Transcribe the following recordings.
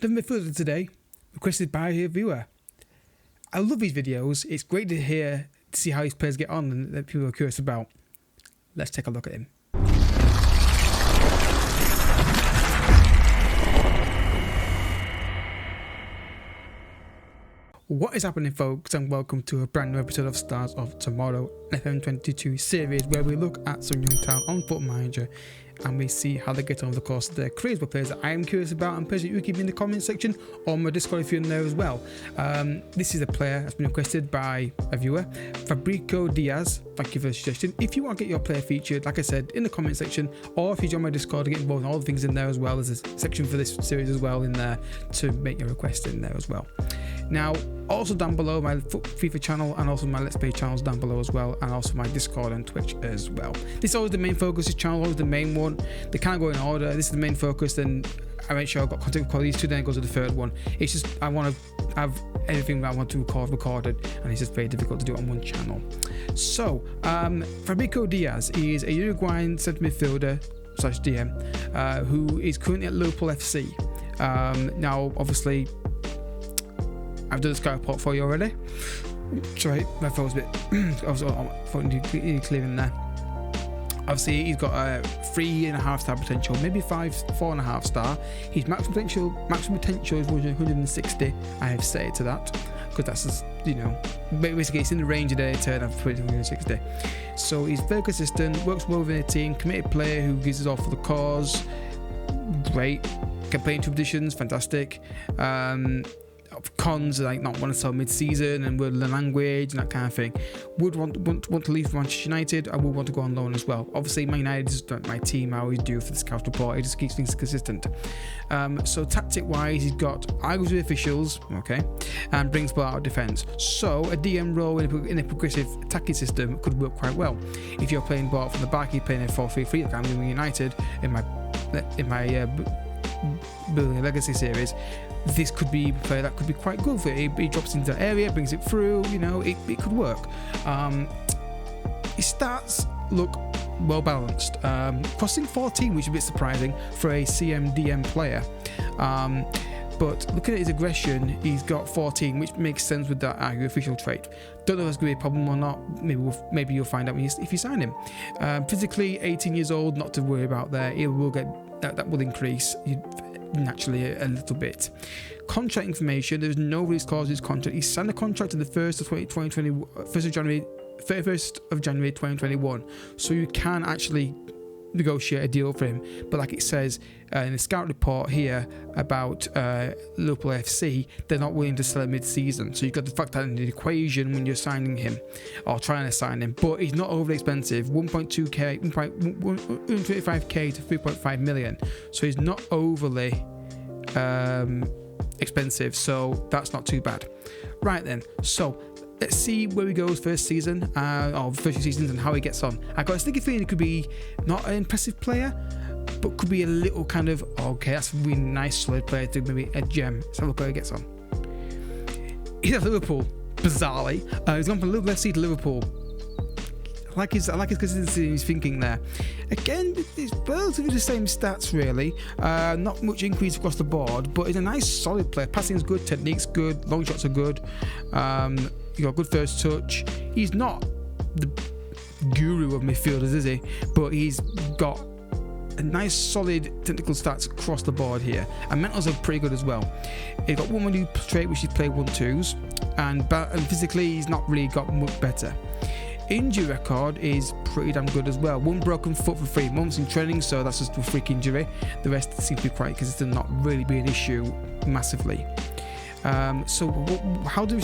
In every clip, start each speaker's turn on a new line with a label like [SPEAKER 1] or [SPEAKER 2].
[SPEAKER 1] The Midfielder today, requested by a viewer. I love these videos. It's great to see how his players get on and that people are curious about. Let's take a look at him. What is happening, folks, and welcome to a brand new episode of Stars of Tomorrow, an FM22 series where we look at some young talent on Football Manager and we see how they get on the course of their careers with players that I am curious about, and personally you keep me in the comment section or my Discord if you're in there as well. This is a player that's been requested by a viewer, Fabricio Diaz. Thank you for the suggestion. If you want to get your player featured, like I said, in the comment section, or if you join my Discord to get involved in all the things in there as well, there's a section for this series as well in there to make your request in there as well. Now, also down below, my FIFA channel and also my Let's Play channels down below as well, and also my Discord and Twitch as well. This is always the main focus. This channel is always the main one. They can't go in order. This is the main focus. Then I make sure I've got content with these two. Then it goes to the third one. It's just I want to have everything that I want to record recorded, and it's just very difficult to do it on one channel. So, Fabricio Diaz is a Uruguayan centre midfielder / DM who is currently at Liverpool FC. Now, obviously, I've done the scout report for you already. Sorry, my phone's a bit. I was clear in there. Obviously, he's got a 3.5 star potential, maybe 4.5 star. His maximum potential is 160. I have set it to that because that's just, basically it's in the range of the turn of 160. So he's very consistent, works well within a team, committed player who gives his all for the cause. Great. Can play in two positions, fantastic. Cons like not want to sell mid-season and would learn language and that kind of thing. Would want to leave Manchester United. I would want to go on loan as well. Obviously, Man United is my team. I always do for the scout report. It just keeps things consistent. So tactic-wise, he's got argues with officials, okay, and brings ball out of defence. So a DM role in a progressive attacking system could work quite well. If you're playing ball from the back, you're playing a 4-3-3 like I'm doing United in my Building a Legacy series. This could be a player that could be quite good for it. He drops into that area, brings it through, it could work. His stats look well balanced. Crossing 14, which is a bit surprising for a CMDM player. But looking at his aggression, he's got 14, which makes sense with that official trait. Don't know if that's going to be a problem or not. Maybe you'll find out if you sign him. Physically, 18 years old, not to worry about there. He will get that will increase naturally a little bit. Contract information: there's no release clause in his contract. He signed a contract on the 1st of January 2021, so you can actually negotiate a deal for him. But like it says in the scout report here about Liverpool FC, they're not willing to sell him mid-season, so you've got to factor that into the equation when you're signing him or trying to sign him. But he's not overly expensive, 1.25k to 3.5 million, so he's not overly expensive, so that's not too bad. Right then, so let's see where he goes first season, or first few seasons, and how he gets on. I got a sneaky feeling he could be not an impressive player, but could be a little kind of, okay, that's a really nice solid player to maybe a gem. Let's have a look how he gets on. He's at Liverpool, bizarrely. He's gone from Liverpool FC to Liverpool. I like his consistency in his thinking there. Again, it's relatively the same stats really. Not much increase across the board, but he's a nice solid player. Passing is good, technique's good, long shots are good. He got good first touch. He's not the guru of midfielders, is he? But he's got a nice solid technical stats across the board here, and mentals are pretty good as well. He's got one new trait which he's played 1-2s, and physically he's not really got much better. Injury record is pretty damn good as well. One broken foot for 3 months in training, so that's just a freak injury. The rest seems to be quite consistent, not really be an issue massively. So how do we?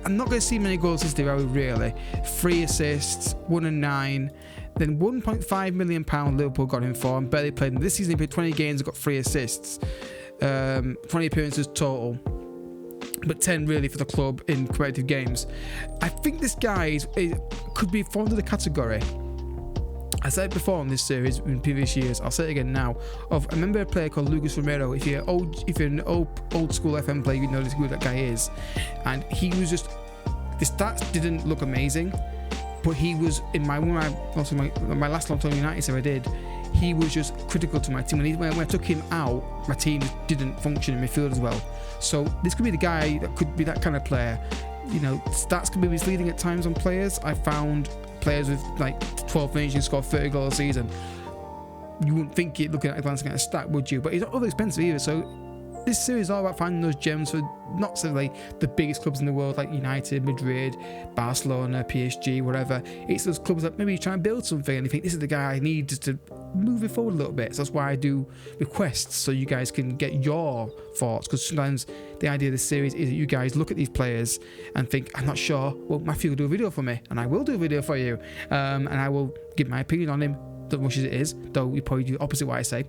[SPEAKER 1] I'm not going to see many goals this year, really. 3 assists, 1 and 9. Then £1.5 million Liverpool got him for, and barely played him. This season he played 20 games and got 3 assists. 20 appearances total, but 10 really for the club in competitive games. I think this guy could be fallen into the category, I said it before on this series in previous years, I'll say it again now, I remember a player called Lucas Romero. If you're an old school FM player, you know who that guy is. And he was just, the stats didn't look amazing, but he was in my last long-term United, so I did. he was just critical to my team. When I took him out, my team didn't function in midfield as well. So this could be the guy that could be that kind of player. You know, stats can be misleading at times on players. I found players with like 12 finishing, score 30 goals a season. You wouldn't think it looking at glancing at a stat, would you? But he's not overly expensive either. So this series is all about finding those gems for not necessarily the biggest clubs in the world like United, Madrid, Barcelona, PSG, whatever. It's those clubs that maybe try and build something and you think this is the guy I need just to move it forward a little bit. So that's why I do requests, so you guys can get your thoughts, because sometimes the idea of this series is that you guys look at these players and think, I'm not sure. Well, Matthew will do a video for me, and I will do a video for you, and I will give my opinion on him, as much as it is, though you probably do opposite what I say.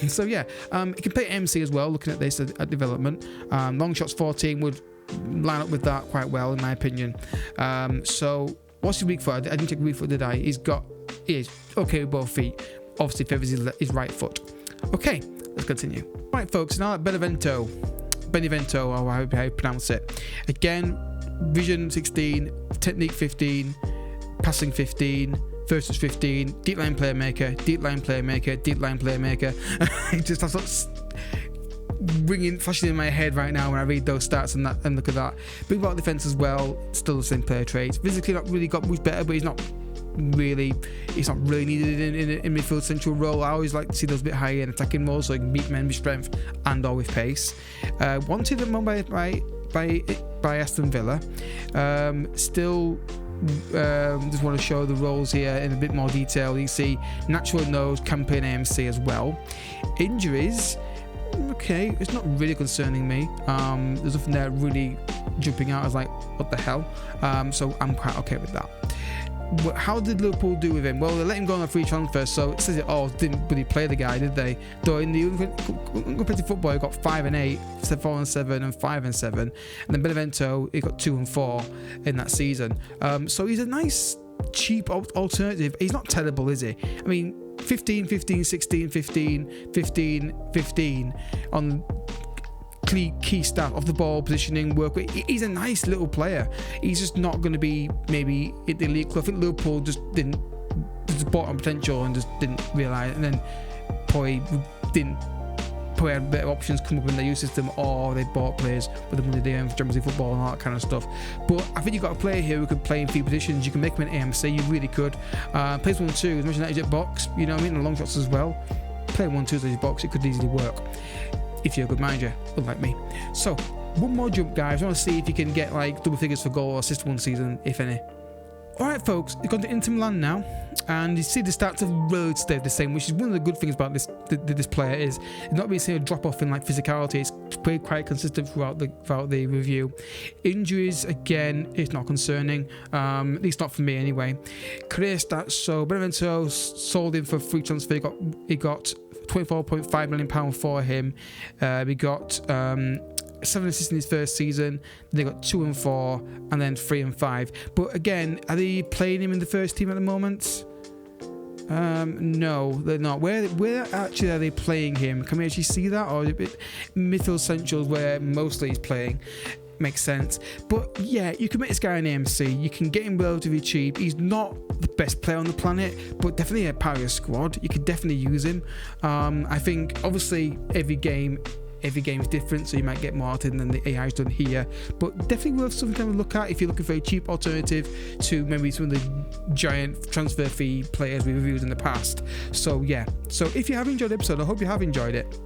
[SPEAKER 1] So yeah, you can play MC as well, looking at this at development. Long shots 14 would line up with that quite well, in my opinion. So what's his weak foot? I didn't check weak foot, did I? He is okay with both feet. Obviously favours his right foot. Okay, let's continue. Right, folks, now at Benevento, or how you pronounce it. Again, vision 16, technique 15, passing 15, versus 15, deep line playmaker, deep line playmaker, deep line playmaker. It just has ringing, flashing in my head right now when I read those stats and look at that. Big ball defense as well, still the same player traits. Physically not really got much better, but he's not really needed in midfield central role. I always like to see those a bit higher in attacking roles, so he can beat men with strength and or with pace. Wanted at the moment by Aston Villa. Still just want to show the roles here in a bit more detail. You can see natural nose, campaign AMC as well. Injuries, okay, it's not really concerning me. There's nothing there really jumping out as like, what the hell? So I'm quite okay with that. How did Liverpool do with him? Well, they let him go on a free transfer, so it says it all. Didn't really play the guy, did they? Though in the competitive football, he got 5 and 8, 4 and 7, and 5 and 7. And then Benevento, he got 2 and 4 in that season. So he's a nice, cheap alternative. He's not terrible, is he? I mean, 15, 15, 16, 15, 15, 15 on key stat of the ball, positioning, work. He's a nice little player. He's just not going to be maybe in the elite club. I think Liverpool just bought on potential and just didn't realise, and then probably had better options come up in their youth system, or they bought players with the money they earn for Champions League football and all that kind of stuff. But I think you've got a player here who could play in few positions. You can make him an AMC, you really could. Plays 1-2, as much as that jet box, you know what I mean, and long shots as well. Play 1-2 as a box, it could easily work if you're a good manager, unlike me. So, one more jump, guys. I want to see if you can get like double figures for goal or assist one season, if any. Alright, folks, we've gone to Inter Milan now, and you see the stats have really stayed the same, which is one of the good things about this player is it's not really seeing a drop off in like physicality. It's played quite consistent throughout the review. Injuries, again, is not concerning, at least not for me anyway. Career stats, so Benevento sold him for free transfer. He got £24.5 million for him. We got 7 assists in his first season. They got 2 and 4, and then 3 and 5. But again, are they playing him in the first team at the moment? No, they're not. Where actually are they playing him? Can we actually see that, or is it midfield centrals where mostly he's playing? Makes sense. But yeah, you can make this guy an AMC. You can get him relatively cheap. He's not the best player on the planet, but definitely a part of your squad. You could definitely use him. I think obviously every game is different, so you might get more out of him than the AI's done here, but definitely worth something to have a look at if you're looking for a cheap alternative to maybe some of the giant transfer fee players we've reviewed in the past. So yeah, so if you have enjoyed the episode, I hope you have enjoyed it.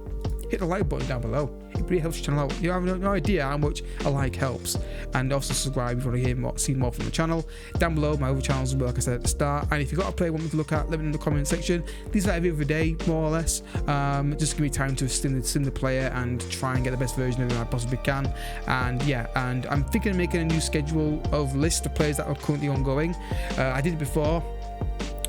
[SPEAKER 1] Hit the like button down below. It really helps the channel out. You have no idea how much a like helps. And also subscribe if you want to see more from the channel. Down below, my other channels will be, like I said at the start. And if you've got a play you want me to look at, let me know in the comment section. These are every other day, more or less. Just give me time to sim the player and try and get the best version of him I possibly can. And yeah, and I'm thinking of making a new schedule of list of players that are currently ongoing. I did it before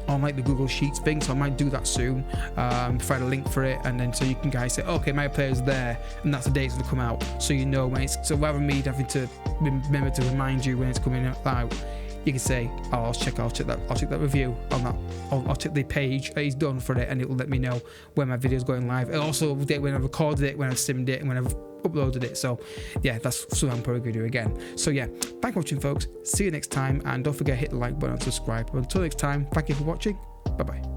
[SPEAKER 1] on like the Google Sheets thing, so I might do that soon. Provide a link for it, and then so you can guys say, okay, my player's there, and that's the date it's going to come out, so you know when it's. So rather than me having to remember to remind you when it's coming out, you can say, oh, I'll check that review on that. I'll check the page that he's done for it, and it will let me know when my video's going live. It'll also update when I've recorded it, when I've simmed it, and when I've uploaded it. So yeah, that's something I'm probably going to do again. So yeah, thanks for watching, folks. See you next time, and don't forget to hit the like button and subscribe. Until next time, thank you for watching. Bye bye.